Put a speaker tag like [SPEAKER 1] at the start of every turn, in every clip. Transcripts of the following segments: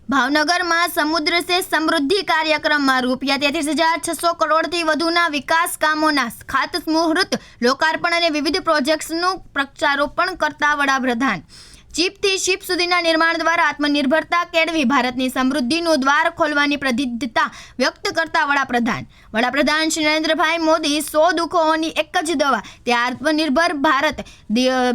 [SPEAKER 1] ભાવનગરમાં સમુદ્ર સે સમૃદ્ધિ કાર્યક્રમમાં ₹33,600 કરોડથી વધુના વિકાસ કામોના ખાતમુહૂર્ત, લોકાર્પણ અને વિવિધ પ્રોજેક્ટ્સનું પ્રક્ષારોપણ કરતા વડાપ્રધાન. ચીપથી શિપ સુધીના નિર્માણ દ્વારા આત્મનિર્ભરતા કેળવી ભારતની સમૃદ્ધિનું દ્વાર ખોલવાની પ્રતિબદ્ધતા વ્યક્ત કરતા વડાપ્રધાન શ્રી નરેન્દ્રભાઈ મોદી 100 દુઃખોની એક જ દવા, તે આત્મનિર્ભર ભારત,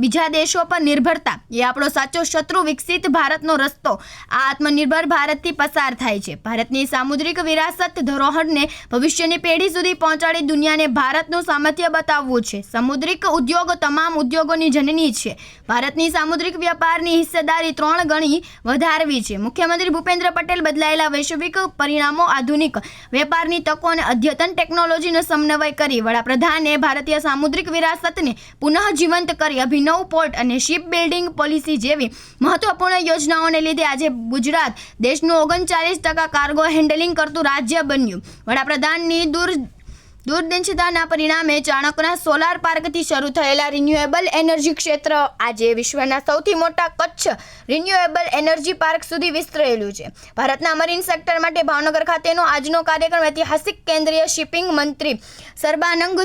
[SPEAKER 1] બીજા દેશો પર નિર્ભરતા એ આપણો સાચો શત્રુ, વિકસિત ભારતનો રસ્તો આ આત્મનિર્ભર ભારતથી પસાર થાય છે. ભારતની સામુદ્રિક વિરાસત ધરોહરને ભવિષ્યની પેઢી સુધી પહોંચાડી દુનિયાને ભારતનું સામર્થ્ય બતાવવું છે. સમુદ્રિક ઉદ્યોગ તમામ ઉદ્યોગોની જનની છે. ભારતની સામુદ્રિક વ્યાપારની હિસ્સેદારી 3 ગણી વધારવી છે. મુખ્યમંત્રી ભૂપેન્દ્ર પટેલ બદલાયેલા વૈશ્વિક પરિણામો, આધુનિક વેપારની તકો અને અદ્યતન ટેકનોલોજીનો સમન્વય કરી વડાપ્રધાને ભારતીય સામુદ્રિક વિરાસતને પુનઃજીવંત કરી અભિનવ પોર્ટ અને શિપ બિલ્ડિંગ પોલિસી જેવી મહત્વપૂર્ણ યોજનાઓને લીધે આજે ગુજરાત દેશનું 39% કાર્ગો હેન્ડલિંગ કરતું રાજ્ય બન્યું. વડાપ્રધાનની દૂરદર્શિતાના પરિણામે ચાણકના સોલાર પાર્કથી શરૂ થયેલા રિન્યુએબલ એનર્જી ક્ષેત્ર આજે વિશ્વના સૌથી મોટા કચ્છ રિન્યુએબલ એનર્જી પાર્ક સુધી વિસ્તરેલું છે. ભારતના મરીન સેક્ટર માટે ભાવનગર ખાતેનો આજનો કાર્યક્રમ ઐતિહાસિક. કેન્દ્રીય શિપિંગ મંત્રી સર્બાનંદ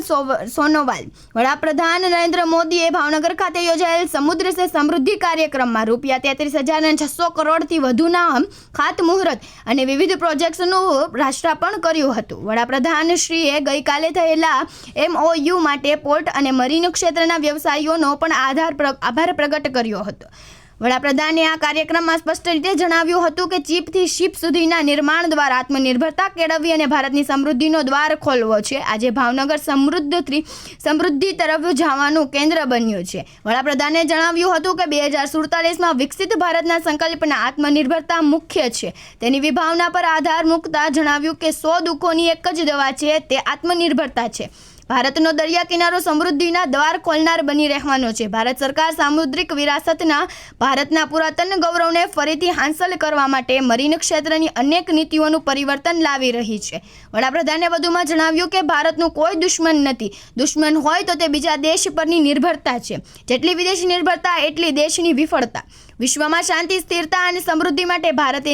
[SPEAKER 1] સોનોવાલ, વડાપ્રધાન નરેન્દ્ર મોદીએ ભાવનગર ખાતે યોજાયેલ સમુદ્ર સે સમૃદ્ધિ કાર્યક્રમમાં ₹33,600 કરોડથી વધુના ખાતમુહૂર્ત અને વિવિધ પ્રોજેક્ટ્સનું રાષ્ટ્રાર્પણ કર્યું હતું. વડાપ્રધાનશ્રીએ ગઈકાલે થયેલા MOU માટે પોર્ટ અને મરીન ક્ષેત્રના વ્યવસાયીઓનો પણ આભાર પ્રગટ કર્યો હતો. વડાપ્રધાને આ કાર્યક્રમમાં સ્પષ્ટ રીતે જણાવ્યું હતું કે ચીપથી શિપ સુધીના નિર્માણ દ્વારા આત્મનિર્ભરતા કેળવવી અને ભારતની સમૃદ્ધિનો દ્વાર ખોલવો છે. આજે ભાવનગર સમૃદ્ધિ તરફ જવાનું કેન્દ્ર બન્યું છે. વડાપ્રધાને જણાવ્યું હતું કે 2047માં વિકસિત ભારતના સંકલ્પના આત્મનિર્ભરતા મુખ્ય છે. તેની વિભાવના પર આધાર મૂકતા જણાવ્યું કે 100 દુઃખોની એક જ દવા છે, તે આત્મનિર્ભરતા છે. ભારતનો દરિયા કિનારો સમૃદ્ધિના દ્વાર ખોલનાર બની રહેવાનો છે. ભારત સરકાર સામુદ્રિક વિરાસતના ભારતના પુરાતન ગૌરવને ફરીથી હાંસલ કરવા માટે મરીન ક્ષેત્રની અનેક નીતિઓનું પરિવર્તન લાવી રહી છે. વડાપ્રધાને વધુમાં જણાવ્યું કે ભારતનું કોઈ દુશ્મન નથી. દુશ્મન હોય તો તે બીજા દેશ પરની નિર્ભરતા છે. જેટલી વિદેશી નિર્ભરતા એટલી દેશની વિફળતા. વિશ્વમાં શાંતિ, સ્થિરતા અને સમૃદ્ધિ માટે ભારતે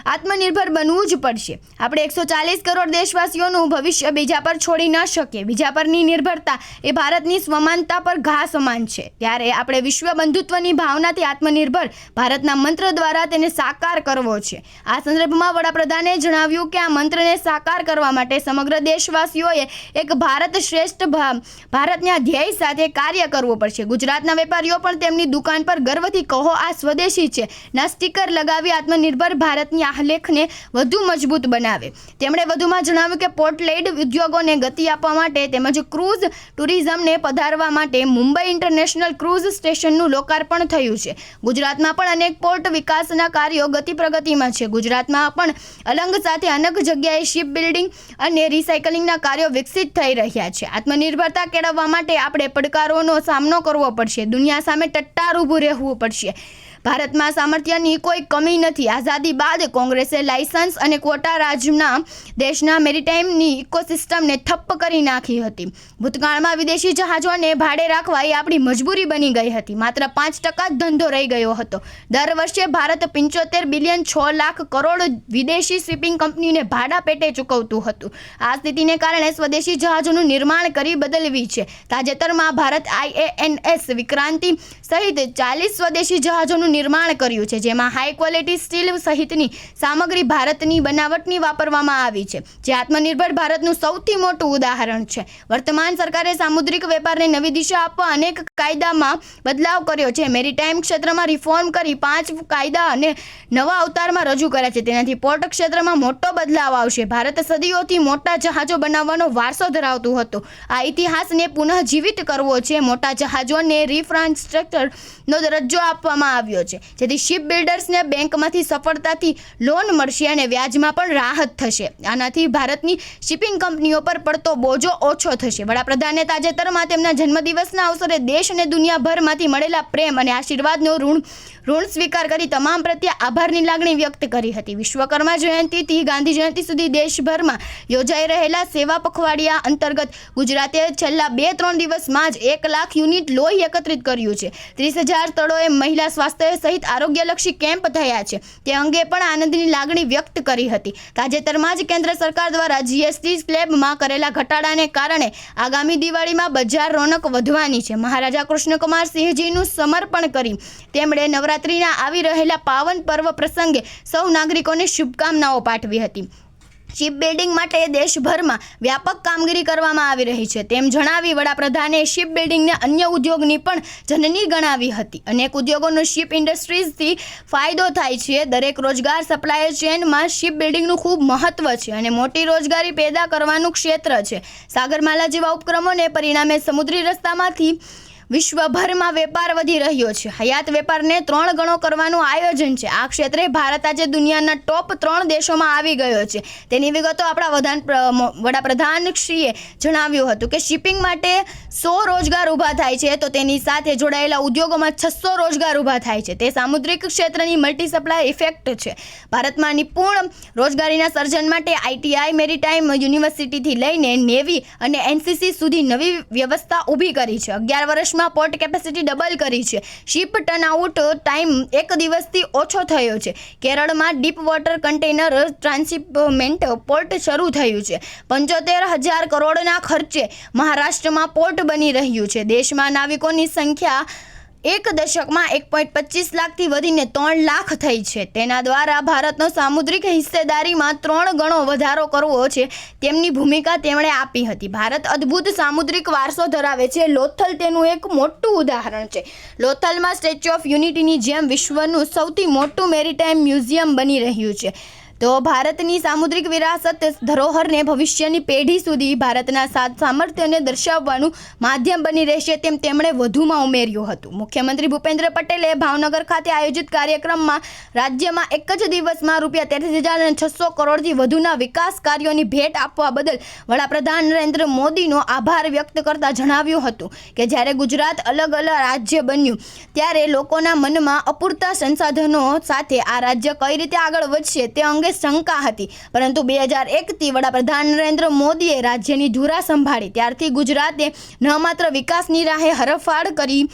[SPEAKER 1] આત્મનિર્ભર બનવું જ પડશે. આપણે 140 કરોડ દેશવાસીઓનું ભવિષ્ય બીજા પર છોડી ન શકીએ. બીજા પરની નિર્ભરતા એ ભારતની સ્વમાનતા પર ઘા સમાન છે. ત્યારે આપણે વિશ્વ બંધુત્વની ભાવનાથી આત્મનિર્ભર ભારતના મંત્ર દ્વારા તેને સાકાર કરવો છે. આ સંદર્ભમાં વડાપ્રધાને જણાવ્યું કે આ મંત્રને સાકાર કરવા માટે સમગ્ર દેશવાસીઓએ એક ભારત શ્રેષ્ઠ ભારતના ધ્યેય સાથે કાર્ય કરવું પડશે. ગુજરાતના વેપારીઓ પણ તેમની દુકાન પર ગર્વથી કહો આ સ્વદેશી છે ના સ્ટીકર લગાવી આત્મનિર્ભર ભારતની આલેખને વધુ મજબૂત બનાવે. તેમણે વધુમાં જણાવ્યું કે પોર્ટ લેડ ઉદ્યોગોને ગતિ આપવા માટે તેમજ ક્રૂઝ ટુરિઝમને પધારવા માટે મુંબઈ ઇન્ટરનેશનલ ક્રૂઝ સ્ટેશનનું લોકાર્પણ થયું છે. ગુજરાતમાં પણ અનેક પોર્ટ વિકાસના કાર્યો પ્રગતિમાં છે. ગુજરાતમાં પણ અલંગ સાથે અનેક જગ્યાએ શિપ બિલ્ડિંગ અને રિસાયકલિંગના કાર્યો વિકસિત થઈ રહ્યા છે. આત્મનિર્ભરતા કેળવવા માટે આપણે પડકારોનો સામનો કરવો પડશે. દુનિયા સામે ટટ્ટાર ઊભું રહેવું પડશે. ભારતમાં સામર્થ્યની કોઈ કમી નથી. આઝાદી બાદ કોંગ્રેસે લાયસન્સ અને ક્વોટા રાજના દેશના મેરીટાઈમની ઇકોસિસ્ટમને ઠપ્પ કરી નાખી હતી. ભૂતકાળમાં વિદેશી જહાજોને ભાડે રાખવા એ આપણી મજબૂરી બની ગઈ હતી. માત્ર 5% જ ધંધો રહી ગયો હતો. દર વર્ષે ભારત 75 બિલિયન 6 લાખ કરોડ વિદેશી શિપિંગ કંપનીઓને ભાડા પેટે ચૂકવતું હતું. આ સ્થિતિને કારણે સ્વદેશી જહાજોનું નિર્માણ કરી બદલવી છે. તાજેતરમાં ભારત IANS વિક્રાંતિ સહિત 40 સ્વદેશી જહાજોનું નિર્માણ કર્યું છે, જેમાં હાઈ ક્વોલિટી સ્ટીલ સહિતની સામગ્રી ભારતની બનાવટની વાપરવામાં આવી છે, જે આત્મનિર્ભર ભારતનું સૌથી મોટું ઉદાહરણ છે. વર્તમાન સરકારે સામુદ્રિક વેપારને નવી દિશા આપવા અનેક કાયદામાં બદલાવ કર્યો છે. મેરીટાઈમ ક્ષેત્રમાં રિફોર્મ કરી 5 કાયદા અને નવા અવતારમાં રજૂ કર્યા છે. તેનાથી પોર્ટ ક્ષેત્રમાં મોટો બદલાવ આવશે. ભારત સદીઓથી મોટા જહાજો બનાવવાનો વારસો ધરાવતું હતું. આ ઇતિહાસને પુનઃજીવિત કરવો છે. મોટા જહાજોને રિફ્રાસ્ટ્રક્ચરનો દરજ્જો આપવામાં આવ્યો છે, જેથી શિપ બિલ્ડર્સને બેંકમાંથી સફળતાથી લોન મળશે અને વ્યાજમાં પણ રાહત થશે. આનાથી ભારતની શિપિંગ કંપનીઓ પર પડતો બોજો ઓછો થશે. વડાપ્રધાને તાજેતરમાં તેમના જન્મદિવસના અવસરે દેશ અને દુનિયાભરમાંથી મળેલા પ્રેમ અને આશીર્વાદનો ઋણ સ્વીકાર કરી તમામ પ્રત્યે આભારની લાગણી વ્યક્ત કરી હતી. વિશ્વકર્મા જયંતિથી ગાંધી જયંતિ સુધી દેશભરમાં યોજાઈ રહેલા સેવા પખવાડિયા અંતર્ગત ગુજરાતે છેલ્લા 2-3 દિવસમાં જ 1 લાખ યુનિટ લોહી એકત્રિત કર્યું છે. 30,000 સ્થળોએ મહિલા સ્વાસ્થ્ય સહિત આરોગ્યલક્ષી કેમ્પ થયા છે તે અંગે પણ આનંદની લાગણી વ્યક્ત કરી હતી. તાજેતરમાં જ કેન્દ્ર સરકાર દ્વારા જીએસટી સ્લેબમાં કરેલા ઘટાડાને કારણે આગામી દિવાળીમાં બજાર રોનક વધવાની છે. મહારાજા કૃષ્ણકુમાર સિંહજીનું સમર્પણ કરી તેમણે નવરાત્રિના આવી રહેલા પાવન પર્વ પ્રસંગે સૌ નાગરિકોને શુભકામનાઓ પાઠવી હતી. શિપ બિલ્ડિંગ માટે દેશભરમાં વ્યાપક કામગીરી કરવામાં આવી રહી છે તેમ જણાવી વડાપ્રધાને શિપ બિલ્ડિંગને અન્ય ઉદ્યોગની પણ જનની ગણાવી હતી. અનેક ઉદ્યોગોનો શિપ ઇન્ડસ્ટ્રીઝથી ફાયદો થાય છે. દરેક રોજગાર સપ્લાય ચેનમાં શિપ બિલ્ડિંગનું ખૂબ મહત્વ છે અને મોટી રોજગારી પેદા કરવાનું ક્ષેત્ર છે. સાગરમાલા જેવા ઉપક્રમોને પરિણામે સમુદ્રી રસ્તામાંથી વિશ્વભરમાં વેપાર વધી રહ્યો છે. હયાત વેપારને 3 ગણો કરવાનું આયોજન છે. આ ક્ષેત્રે ભારત આજે દુનિયાના ટોપ 3 દેશોમાં આવી ગયો છે. તેની વિગતો આપણા વડાપ્રધાનશ્રીએ જણાવ્યું હતું કે શિપિંગ માટે 100 રોજગાર ઊભા થાય છે તો તેની સાથે જોડાયેલા ઉદ્યોગોમાં 600 રોજગાર ઊભા થાય છે. તે સામુદ્રિક ક્ષેત્રની મલ્ટી સપ્લાય ઇફેક્ટ છે. ભારતમાં નિપુણ રોજગારીના સર્જન માટે આઈટીઆઈ મેરીટાઈમ યુનિવર્સિટીથી લઈને નેવી અને એનસીસી સુધી નવી વ્યવસ્થા ઊભી કરી છે. 11 વર્ષ પોર્ટ કેપેસિટી ડબલ કરી છે. શિપ ટર્નઆઉટ ટાઈમ 1 દિવસથી ઓછો થયો છે. કેરળમાં deep water container transshipment port શરૂ થયું છે. 75,000 કરોડના ખર્ચે મહારાષ્ટ્રમાં પોર્ટ બની રહ્યું છે. દેશમાં નાવિકોની સંખ્યા 1 દશકમાં 1.25 લાખથી વધીને 3 લાખ થઈ છે. તેના દ્વારા ભારતનો સામુદ્રિક હિસ્સેદારીમાં 3 ગણો વધારો કરવો છે તેમની ભૂમિકા તેમણે આપી હતી. ભારત અદ્ભુત સામુદ્રિક વારસો ધરાવે છે. લોથલ તેનું એક મોટું ઉદાહરણ છે. લોથલમાં સ્ટેચ્યુ ઓફ યુનિટીની જેમ વિશ્વનું સૌથી મોટું મેરીટાઈમ મ્યુઝિયમ બની રહ્યું છે. તો ભારતની સામુદ્રિક વિરાસત ધરોહરને ભવિષ્યની પેઢી સુધી ભારતના સામર્થ્યને દર્શાવવાનું માધ્યમ બની રહેશે તેમ તેમણે વધુમાં ઉમેર્યું હતું. મુખ્યમંત્રી ભૂપેન્દ્ર પટેલે ભાવનગર ખાતે આયોજિત કાર્યક્રમમાં રાજ્યમાં એક જ દિવસમાં ₹33,600 કરોડથી વધુના વિકાસ કાર્યોની ભેટ આપવા બદલ વડાપ્રધાન નરેન્દ્ર મોદીનો આભાર વ્યક્ત કરતા જણાવ્યું હતું કે જ્યારે ગુજરાત અલગ રાજ્ય બન્યું ત્યારે લોકોના મનમાં અપૂરતા સંસાધનો સાથે આ રાજ્ય કઈ રીતે આગળ વધશે તે અંગે શંકા હતી. પરંતુ 2001થી વડાપ્રધાન નરેન્દ્ર મોદીએ રાજ્યની ધુરા સંભાળી ત્યારથી ગુજરાતે ન માત્ર વિકાસની રાહે હરફાળ કરી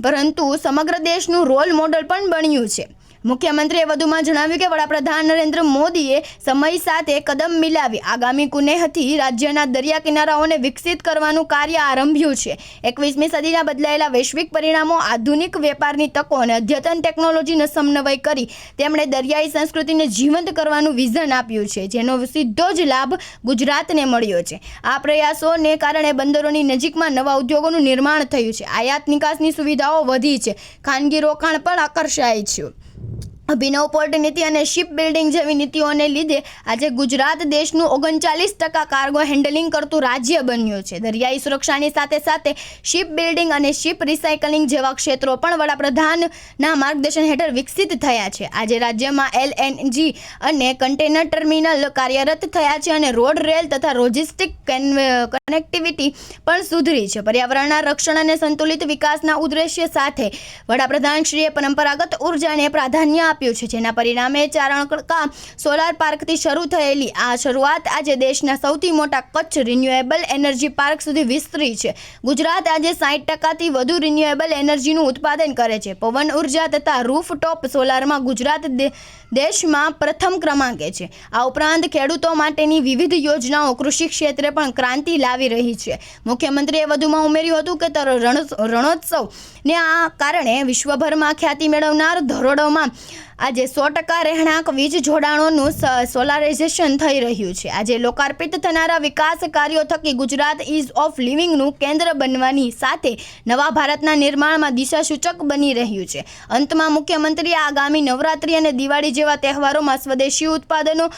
[SPEAKER 1] પરંતુ સમગ્ર દેશનું રોલ મોડલ પણ બન્યું છે. મુખ્યમંત્રીએ વધુમાં જણાવ્યું કે વડાપ્રધાન નરેન્દ્ર મોદીએ સમય સાથે કદમ મિલાવી આગામી કુનેહથી રાજ્યના દરિયા કિનારાઓને વિકસિત કરવાનું કાર્ય આરંભ્યું છે. 21મી સદીના બદલાયેલા વૈશ્વિક પરિણામો, આધુનિક વેપારની તકો અને અદ્યતન ટેકનોલોજીનો સમન્વય કરી તેમણે દરિયાઈ સંસ્કૃતિને જીવંત કરવાનું વિઝન આપ્યું છે જેનો સીધો જ લાભ ગુજરાતને મળ્યો છે. આ પ્રયાસોને કારણે બંદરોની નજીકમાં નવા ઉદ્યોગોનું નિર્માણ થયું છે. આયાત નિકાસની સુવિધાઓ વધી છે. ખાનગી રોકાણ પણ આકર્ષાય છે. અભિનવ પોર્ટ નીતિ અને શિપ બિલ્ડિંગ જેવી નીતિઓને લીધે આજે ગુજરાત દેશનું 39% કાર્ગો હેન્ડલિંગ કરતું રાજ્ય બન્યું છે. દરિયાઈ સુરક્ષાની સાથે સાથે શિપ બિલ્ડિંગ અને શિપ રિસાયકલિંગ જેવા ક્ષેત્રો પણ વડાપ્રધાનના માર્ગદર્શન હેઠળ વિકસિત થયા છે. આજે રાજ્યમાં LNG અને કન્ટેનર ટર્મિનલ કાર્યરત થયા છે અને રોડ, રેલ તથા લોજિસ્ટિક કનેક્ટિવિટી પણ સુધરી છે. પર્યાવરણના રક્ષણ અને સંતુલિત વિકાસના ઉદ્દેશ્ય સાથે વડાપ્રધાનશ્રીએ પરંપરાગત ઉર્જાને પ્રાધાન્ય આપ્યું છે જેના પરિણામે ચારણકા સોલાર પાર્કથી શરૂ થયેલી આ શરૂઆત આજે દેશના સૌથી મોટા કચ્છ રિન્યુએબલ એનર્જી પાર્ક સુધી વિસ્તરી છે. ગુજરાત આજે 60%થી વધુ રિન્યુએબલ એનર્જીનું ઉત્પાદન કરે છે. પવન ઉર્જા તથા રૂફટોપ સોલારમાં ગુજરાત દેશમાં પ્રથમ ક્રમાંકે છે. આ ઉપરાંત ખેડૂતો માટેની વિવિધ યોજનાઓ કૃષિ ક્ષેત્રે પણ ક્રાંતિ લાવી રહી છે. મુખ્યમંત્રીએ વધુમાં ઉમેર્યું હતું કે રણોત્સવને આ કારણે વિશ્વભરમાં ખ્યાતિ મેળવનાર ધરોડોમાં આજે 100% રહેણાંક વીજ જોડાણોનું સોલારાઇઝેશન થઈ રહ્યું છે. આજે લોકાર્પિત થનારા વિકાસ કાર્યો થકી ગુજરાત ઇઝ ઓફ લિવિંગનું કેન્દ્ર બનવાની સાથે નવા ભારતના નિર્માણમાં દિશાસૂચક બની રહ્યું છે. અંતમાં મુખ્યમંત્રીએ આગામી નવરાત્રિ અને દિવાળી જેવા તહેવારોમાં સ્વદેશી ઉત્પાદનો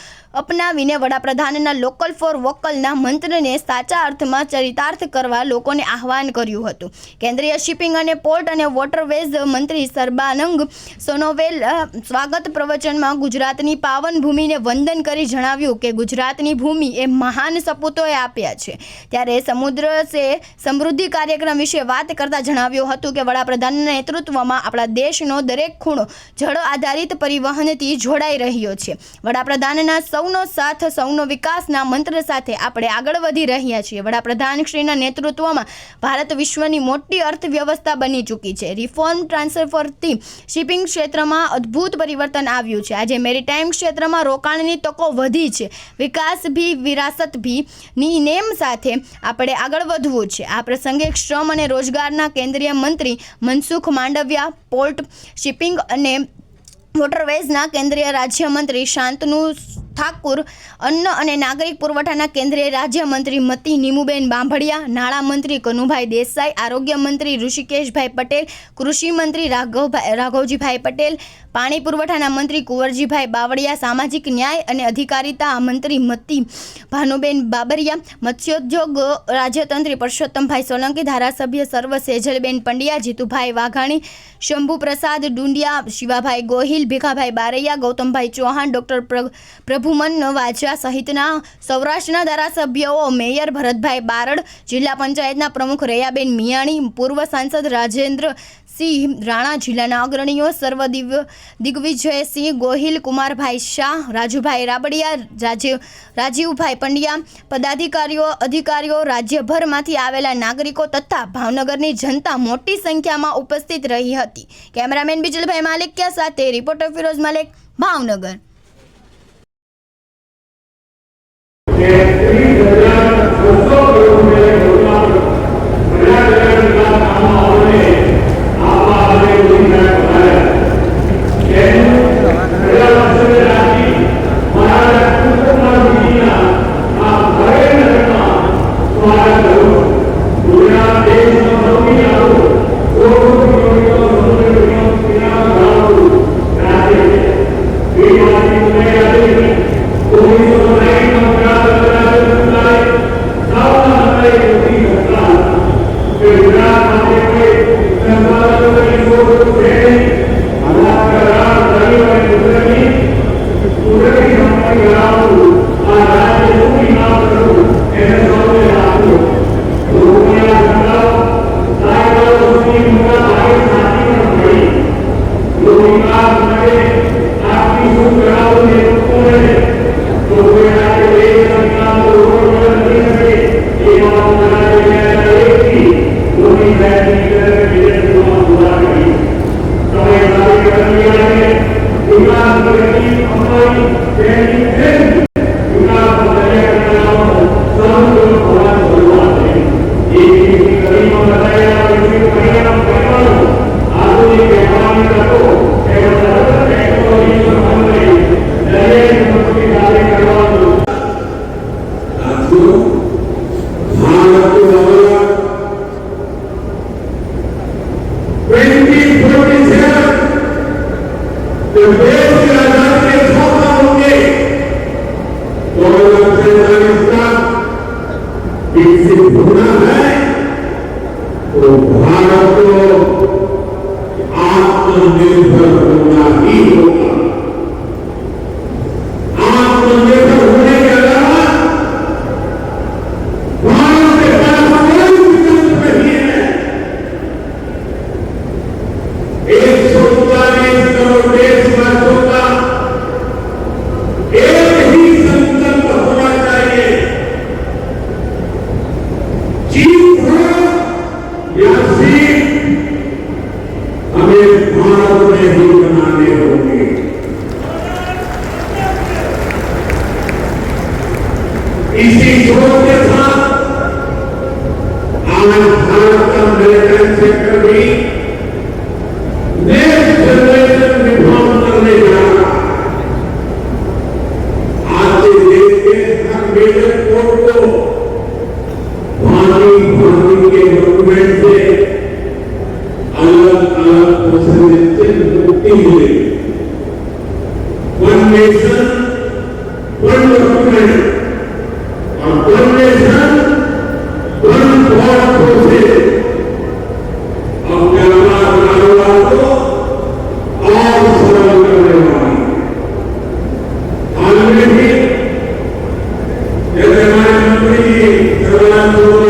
[SPEAKER 1] અપનાવીને વડાપ્રધાનના લોકલ ફોર વોકલના મંત્રને સાચા અર્થમાં ચરિતાર્થ કરવા લોકોને આહવાન કર્યું હતું. કેન્દ્રીય શિપિંગ અને પોર્ટ અને વોટરવેઝ મંત્રી સર્બાનંદ સ્વાગત પ્રવચનમાં ગુજરાતની પાવન ભૂમિને વંદન કરી જણાવ્યું કે ગુજરાતની ભૂમિ એ મહાન સપૂતોએ આપ્યા છે। ત્યારે સમુદ્ર સે સમૃદ્ધિ કાર્યક્રમ વિશે વાત કરતા જણાવ્યું હતું કે વડાપ્રધાનના નેતૃત્વમાં આપણા દેશનો દરેક ખૂણો જળ આધારિત પરિવહનથી જોડાઈ રહ્યો છે। વડાપ્રધાનના સૌનો સાથ સૌનો વિકાસના મંત્ર સાથે આપણે આગળ વધી રહ્યા છીએ। વડાપ્રધાન શ્રીના નેતૃત્વમાં ભારત વિશ્વની મોટી અર્થવ્યવસ્થા બની ચૂકી છે। રિફોર્મ ટ્રાન્સફરથી શિપિંગ ક્ષેત્રમાં અદ્ભુત પરિવર્તન આવ્યું છે। આજે મેરીટાઈમ ક્ષેત્રમાં રોકાણની તકો વધી છે। વિકાસ ભી વિરાસત ભી ની નેમ સાથે આપણે આગળ વધવું છે। આ પ્રસંગે શ્રમ અને રોજગારના કેન્દ્રીય મંત્રી મનસુખ માંડવિયા, પોર્ટ શિપિંગ અને વોટરવેઝના કેન્દ્રીય રાજ્યમંત્રી શાંતનુ ઠાકુર, અન્ન અને નાગરિક પુરવઠાના કેન્દ્રીય રાજ્યમંત્રી મતી નીમુબેન બાંભડિયા, નાણામંત્રી કનુભાઈ દેસાઈ, આરોગ્ય મંત્રી ઋષિકેશભાઈ પટેલ, કૃષિ મંત્રી રાઘવજીભાઈ પટેલ, પાણી પુરવઠાના મંત્રી કુંવરજીભાઈ બાવળિયા, સામાજિક ન્યાય અને અધિકારિતા મંત્રી મતી ભાનુબેન બાબરિયા, મત્સ્યોદ્યોગ રાજ્યતંત્રી પરસોત્તમભાઈ સોલંકી, ધારાસભ્ય સર્વ સેજલબેન પંડ્યા, જીતુભાઈ વાઘાણી, શંભુ પ્રસાદ ડુંડિયા, શિવાભાઈ ગોહિલ, ભીખાભાઈ બારૈયા, ગૌતમભાઈ ચૌહાણ, ડોક્ટર પ્રભુમન વાજા સહિતના સૌરાષ્ટ્રના ધારાસભ્યો, મેયર ભરતભાઈ બારડ, જિલ્લા પંચાયતના પ્રમુખ રેયાબેન મિયાણી, પૂર્વ સાંસદ રાજેન્દ્રસિંહ રાણા, જિલ્લાના અગ્રણીઓ સર્વ દિગ્વિજયસિંહ ગોહિલ, કુમારભાઈ શાહ, રાજુભાઈ રાબડિયા, રાજીવભાઈ પંડ્યા, પદાધિકારીઓ, અધિકારીઓ, રાજ્યભરમાંથી આવેલા નાગરિકો તથા ભાવનગરની જનતા મોટી સંખ્યામાં ઉપસ્થિત રહી હતી। કેમેરામેન બિજલભાઈ માલિકિયા સાથે રિપોર્ટર ફિરોઝ મલેક, ભાવનગર।
[SPEAKER 2] इसी सोच के साथ आज भारत का मैरीटाइम सेक्टर भी नेक्स्ट जनरेशन रिफॉर्म करने जा रहा है। आज देश के हर मेजर पोर्ट को पानी के डॉक्यूमेंट से अलग अलग प्रोसेस से मुक्ति मिलेगी। वन नेशन वन डॉक्यूमेंट और one nation one port process अपने कारोबार को और सरल करने डॉक्यूमेंट ही जैसे हमारे मंत्री जी सर्वनाथ